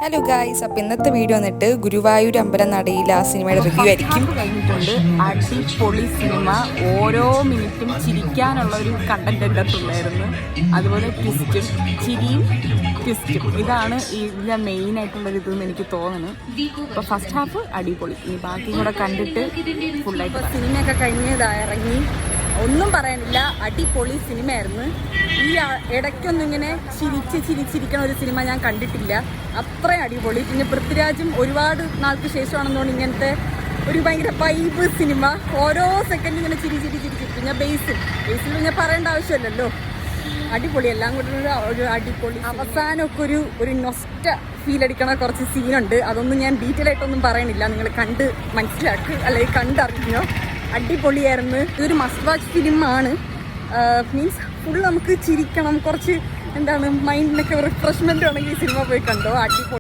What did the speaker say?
Hello guys, അപ്പോൾ ഇന്നത്തെ video വന്നിട്ട് ഗുരുവായൂർ അമ്പലം നടയിലെ ആ സിനിമയുടെ റിവ്യൂ ആയിരിക്കും. കഴിഞ്ഞിട്ടുണ്ട്. അടിപൊളി സിനിമ. ഓരോ മിനിറ്റും ചിരിക്കാനുള്ള ഒരു കണ്ടന്റ് എൻ്റെ അടുത്തുണ്ടായിരുന്നു. അതുപോലെ ട്വിസ്റ്റും ചിരിയും ട്വിസ്റ്റും ഇതാണ് ഇതിലെ മെയിൻ ആയിട്ടുള്ളൊരു ഇതെന്ന് എനിക്ക് തോന്നുന്നു. ഇപ്പോൾ ഫസ്റ്റ് ഹാഫ് അടിപൊളി. ഇനി ബാക്കി കൂടെ കണ്ടിട്ട് ഫുള്ളായിട്ട് സിനിമയൊക്കെ ഇറങ്ങി ഒന്നും പറയാനില്ല. അടിപൊളി സിനിമയായിരുന്നു. ഈ ഇടയ്ക്കൊന്നും ഇങ്ങനെ ചിരിച്ചിരിക്കണ ഒരു സിനിമ ഞാൻ കണ്ടിട്ടില്ല. അത്രയും അടിപൊളി. പിന്നെ പൃഥ്വിരാജും ഒരുപാട് നാൾക്ക് ശേഷമാണെന്നുകൊണ്ട് ഇങ്ങനത്തെ ഒരു ഭയങ്കര വൈബ് സിനിമ. ഓരോ സെക്കൻഡ് ഇങ്ങനെ ചിരി. പിന്നെ ബേസിൽ പിന്നെ പറയേണ്ട ആവശ്യമില്ലല്ലോ. അടിപൊളി. എല്ലാം കൂടെ ഒരു അടിപൊളി. അവസാനമൊക്കെ ഒരു നൊസ്റ്റ ഫീൽ അടിക്കണ കുറച്ച് സീനുണ്ട്. അതൊന്നും ഞാൻ ഡീറ്റെയിൽ ആയിട്ടൊന്നും പറയണില്ല. നിങ്ങൾ കണ്ട് മനസ്സിലാക്കുക, അല്ലെങ്കിൽ കണ്ടറിഞ്ഞോ. അടിപൊളിയായിരുന്നു. ഇതൊരു മസ്റ്റ് വാച്ച് ഫിലിമാണ്. മീൻസ് ഫുൾ നമുക്ക് ചിരിക്കണം, കുറച്ച് എന്താണ് മൈൻഡിനൊക്കെ റിഫ്രഷ്മെന്റ് ആണെങ്കിൽ ഈ സിനിമ പോയി കണ്ടോ. അടിപൊളി.